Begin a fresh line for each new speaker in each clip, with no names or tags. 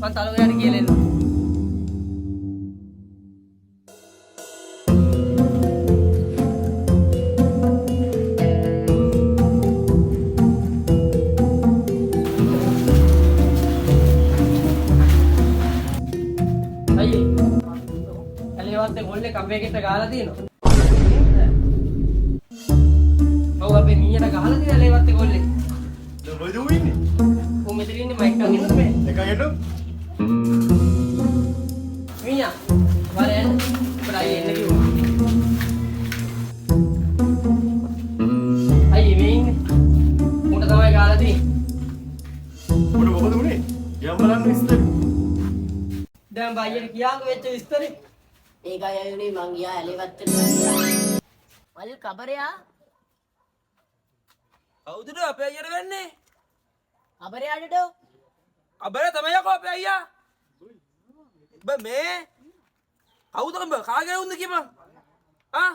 මං තලුවයාට කියලා එන්න. අයියේ. ඇලේවත් ගොල්ලේ කම්බේකට ගහලා තියෙනවා. ඔව් අපේ මීයට ගහලා තියෙන ඇලේවත් ගොල්ලේ.
කොයිද ඌ ඉන්නේ?
ඌ මෙතන ඉන්නේ මයික් එකක් ඉන්නද මේ?
එකක් එන්න.
මීයා වරෙන් ප්‍රයි එන්න කිව්වා. අයියේ මේ ඉන්නේ. උන්ට තමයි ගහලා තියෙන්නේ.
උඩ මොකද උනේ? යම් බලන්න විස්තර.
දැන් බයියට කියාගෝ වෙච්ච විස්තරේ.
ඒකයි අයුනේ මං ගියා ඇලේවත්තට. වල් කබරයා
කවුදද අපේ අයියට වෙන්නේ?
කබරයාටද?
අබර තමයි යකෝ අපේ අයියා. බ මේ කවුද උඹ කාගේ උන්ද කියපන්. ආ?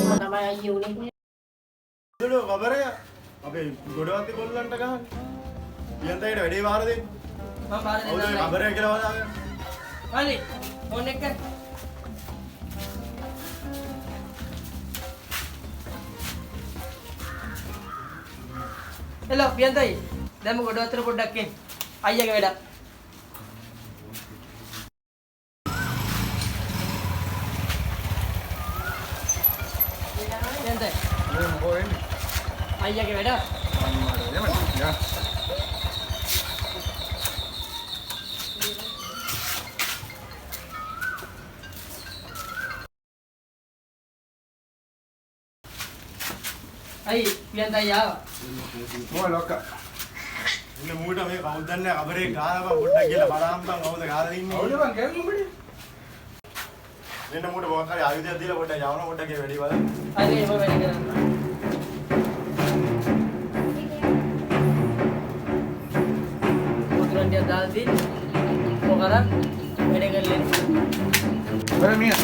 මම තමයි අයියේ උනේ.
උඩ කබරය අපේ ගොඩවත්ති කොල්ලන්ට ගහන්නේ. පියන්තයිට වැඩේ වාර දෙන්න.
මම බාර
කවුද
දෙන්නම්.
කබරය කියලා වදාගෙන?
හරි. ෆෝන් එක. හෙලෝ පියන්තයි. දැන් ගොඩ වතුර පොඩ්ඩක් එන්න. අයියාගේ වැඩක්. පියන්තයි.
මොකෝ වෙන්නේ?
අයියාගේ වැඩක්.
අම්මාට එමත් යා.
අයි පියන්තයි ආවා.
මොකද ලොක්කා? ඉන්න මූට මේ කවුද දන්නේ කබරේ ගාලා පොඩ්ඩක් ගිහලා බලහම්බන් කවුද ගාලා ඉන්නේ?
කවුද බං කැවුම් උඹනේ?
දෙන්න මූට මොකක් හරි ආයුධයක් දීලා පොඩ්ඩක් යවන පොඩ්ඩක් ඒ වැඩේ බලන්න.
හරි එහෙම වැඩ කරන්න. උතුරන්ටිය දාලා තියෙන්නේ. මොකද වැඩ කරලා
බර මියා.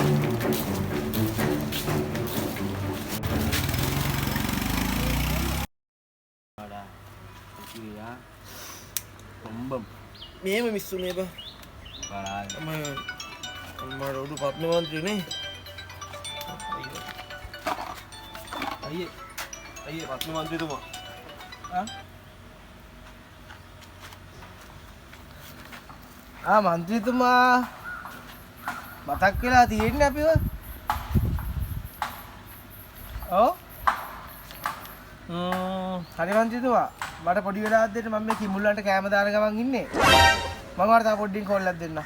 මේම මිස්සුනේ බා. අම්මා උඩු පත්මවන්ත්‍රීනේ. අයියේ පත්මවන්ත්‍රීතුමා.
මන්ත්‍රීතුමා මතක් වෙලා තියෙන්නේ අපිව. ඔව්. හරි මන්ත්‍රීතුමා මට පොඩි වෙලාවක් දෙන්න මම මේ කිඹුල්ලන්ට කෑම දාන ගමන් ඉන්නේ. මම ඔයාලට තව පොඩ්ඩින් කෝල් එකක් දෙන්නම්.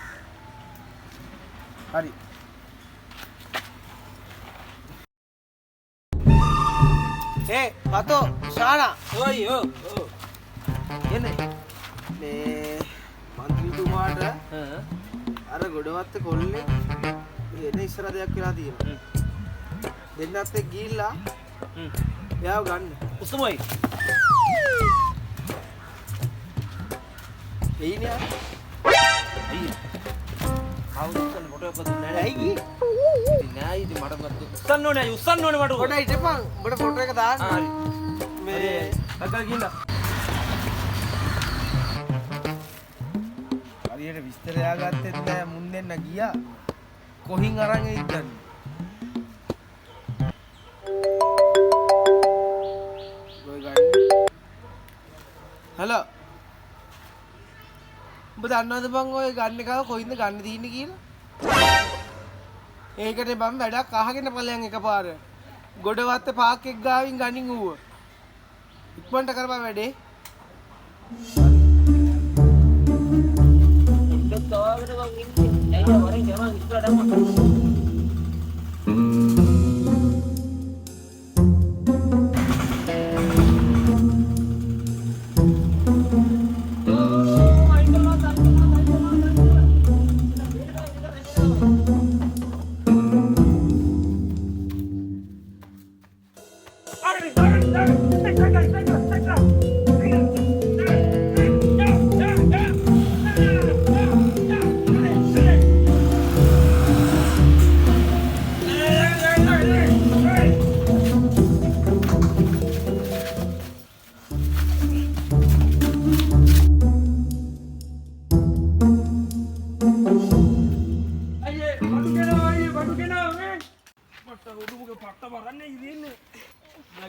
හරි. පතෝ ශානා
ඔයි ඔව්.
එන්නේ මේ මන්ත්‍රීතුමාට අර ගොඩවත්ත කොල්ලේ එන ඉස්සර දෙයක් වෙලා තියෙනවා. දෙන්නත් එක්ක ගිහිල්ලා එයාව ගන්න.
උස්සමයි.
එයිනේ අර.
අයියේ. කවුරුත් කන ෆොටෝ එකක් දුන්නේ නැහැ.
ඇයි?
ඉතින් නෑ ඉතින් මට මොකද උස්සන්න ඕනේ උස්සන්න ඕනේ මට.
පොඩ්ඩක් හිටපන්. උඹට ෆොටෝ එක දාන්න.
හරි.
මේ
අක්කා ගිහින්
හරියට විස්තර යාගත්තෙත් නෑ මුන් දෙන්න ගියා. කොහින් අරන් එයිද දන්නේ. ඔය ගන්න. හලෝ. ඔබ දන්නවද බං ඔය ගන්න එකව කොයින්ද ගන්න තියෙන්නේ කියලා? ඒකට බම් වැඩක් අහගෙන ඵලයන් එකපාර. ගොඩවත්ත පාක් එක ගාවින් ගනින් ඌව. ඉක්මනට කරපන් වැඩේ.
තවාගෙන මං ඉන්නේ. ඇයි වරෙන් යනවා ඉස්සරහට යනවා.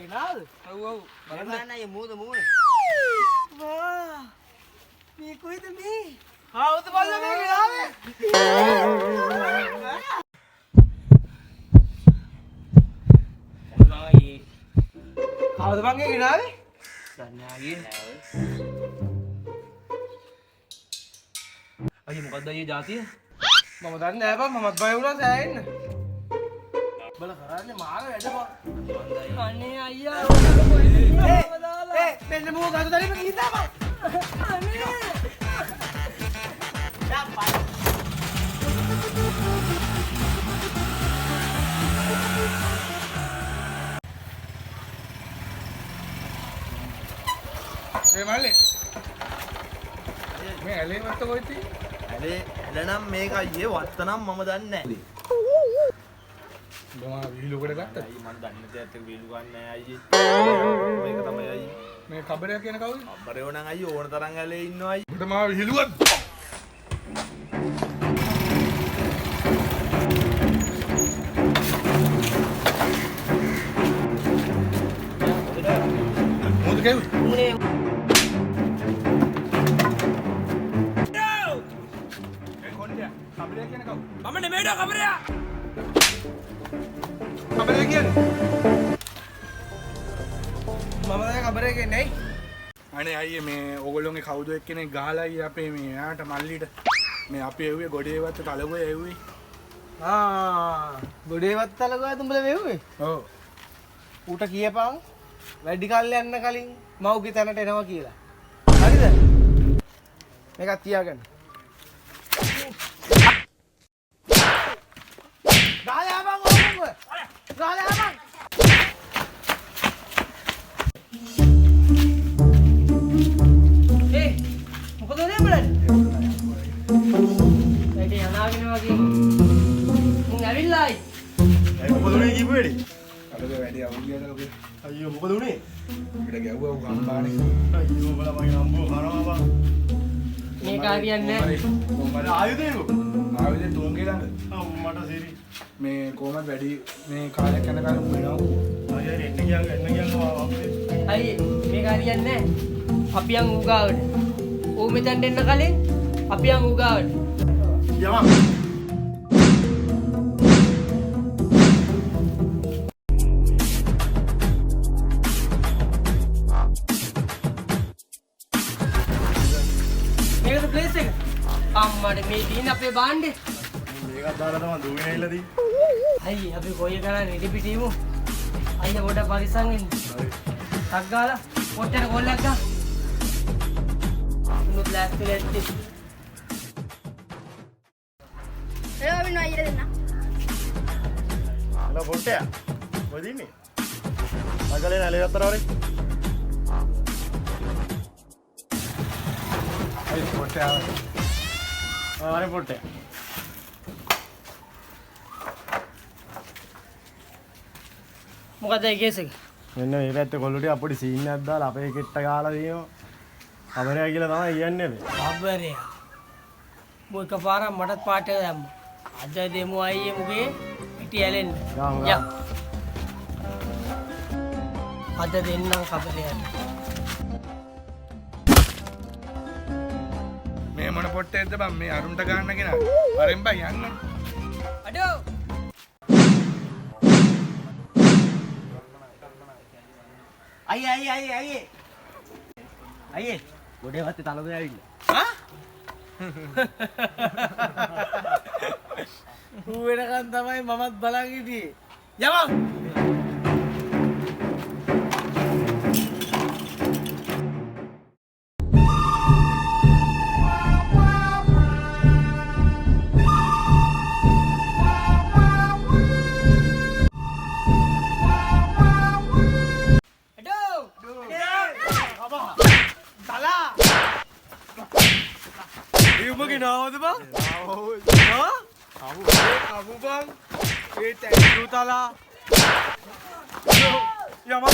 ගෙනාවද?
ඔව් ඔව්.
බලන්න අයියේ මූද මූද.
වා. මේ කොහෙද මේ? ආවද බල්ලා මේ ගෙනාවේ? ආවද බං මේ ගෙනාවේ?
අයියේ මොකද්ද අයියේ જાතිය?
මම දන්නේ නැහැ බං මමත් බය වුණා සෑහෙන්න. බල කරන්නේ මාර වැඩ බං. අනේ අයියා ඒ මෙන්න මෝ ගඳ දරිම ගිහින් බං. අනේ ඒ මල්ලි මේ ඇලේ වත්ත කොහෙද තියෙන්නේ?
ඇලනම් මේක අයියේ වත්තනම් මම දන්නේ නැහැ.
බම විහිළුකට ගත්තද?
අයියේ මම දන්නේ නැති ඇත්ත වීලු ගන්න නැහැ අයියේ. මේක තමයි අයියේ.
මේ කබරයක් කියන කවුද?
අබ්බරේව නම් අයියේ ඕන තරම් ඇලේ ඉන්නවා අයියේ.
උඩ මා විහිළුවක්. මොකද කෙවි?
මුනේ
ඒ කොණ්ඩය කබරයක් කියන කවුද?
මම නෙමෙයිද කබරයා.
කබරේ කියන්නේ මම තමයි කබරේ කියන්නේ ඇයි අනේ අයියේ මේ ඕගොල්ලෝගේ කවුද එක්කෙනෙක් ගහලා අයියේ අපේ මේ යාට මල්ලිට මේ අපි එව්වේ ගොඩේවත් තලගොය එව්වේ ගොඩේවත් තලගොය තුඹල වෙව්වේ ඔව් ඌට කියපන් වැඩි කල් යන්න කලින් මව්ගේ තැනට එනවා කියලා හරිද මේකත් තියාගන්න ගාලා බං ඕගොල්ලෝ ගාලා බං
ඒ මොකද උනේ බලන්න. ඒකේ යනාගෙන වගේ. මුන් ඇවිල්ලායි.
ඒ මොකද උනේ කිව්ව වෙලේ?
අලගේ වැඩි අවුලියද ඔබේ
අයියෝ මොකද උනේ?
පිට ගැව්වා උ ගම්බානේ
අයියෝ බල මගේ නම්බෝ කරනවා බං.
මේ කාරියන්නේ
කොහමද
ආයුධේකෝ?
ආවිදේ තුන්ගේ ළඟ
මට සිරි.
මේ කොහමද වැඩි මේ කාලයක් යනකම් වෙනවා
අයියා එන්න කියනවා අපේ.
අයි මේ කාරියන්නේ අපි යන් උගාවට. ඌ මෙතෙන්ට එන්න කලින් අපි යන් උගාවට.
යමා.
මේකද ප්ලේස් එක? අම්මඩ මේ දින අපේ බාණ්ඩේ.
මේකත් දාලා තමයි දුවේ නැහිලා දී.
අයි අපි කොයි කරන්නේ ඉඩි පිටිමු. අයියා පොඩ පරිස්සම් වෙන්න. ටක් ගාලා පොට්ටේට කොල්ලක් ගා. උනුත් ලෑස්තිලා ඇත්තේ.
එයා විනෝ අයියලා දෙන්න.
හලෝ පොට්ටයා. කොහෙද ඉන්නේ? මගලේ නැලේ අතර වරේ.
අයි පොට්ටේ ආවා
වරේ පොට්ටයා.
මොකද ඒ කේස් එක?
මෙන්න මේ පැත්තේ කොල්ලෝ ටික අපොඩි සීන් එකක් දාලා අපේ කෙට්ට ගහලා දිනවා. කබරයා කියලා තමයි කියන්නේ මේ.
අබ්බරයා. මොක පාරක් මටත් පාට දැම්ම. අද දෙමු අයියේ මුගේ පිටි ඇලෙන්න.
ගාම
යම්. අද දෙන්නම් කබරයාට.
මේ මොන පොට්ටේද බං මේ අරුන්ට ගන්න කෙනා වරෙන් බං යන්න
අඩෝ.
අයියේ ගොඩේ වත්තේ තලගොය ඇවිල්ලා.
ඌ වෙනකන් තමයි මමත් බලන් හිටියේ යමන් උඹගේ නාවද බං? හා? අබු බං. ඒ තැන් තලා. යමන්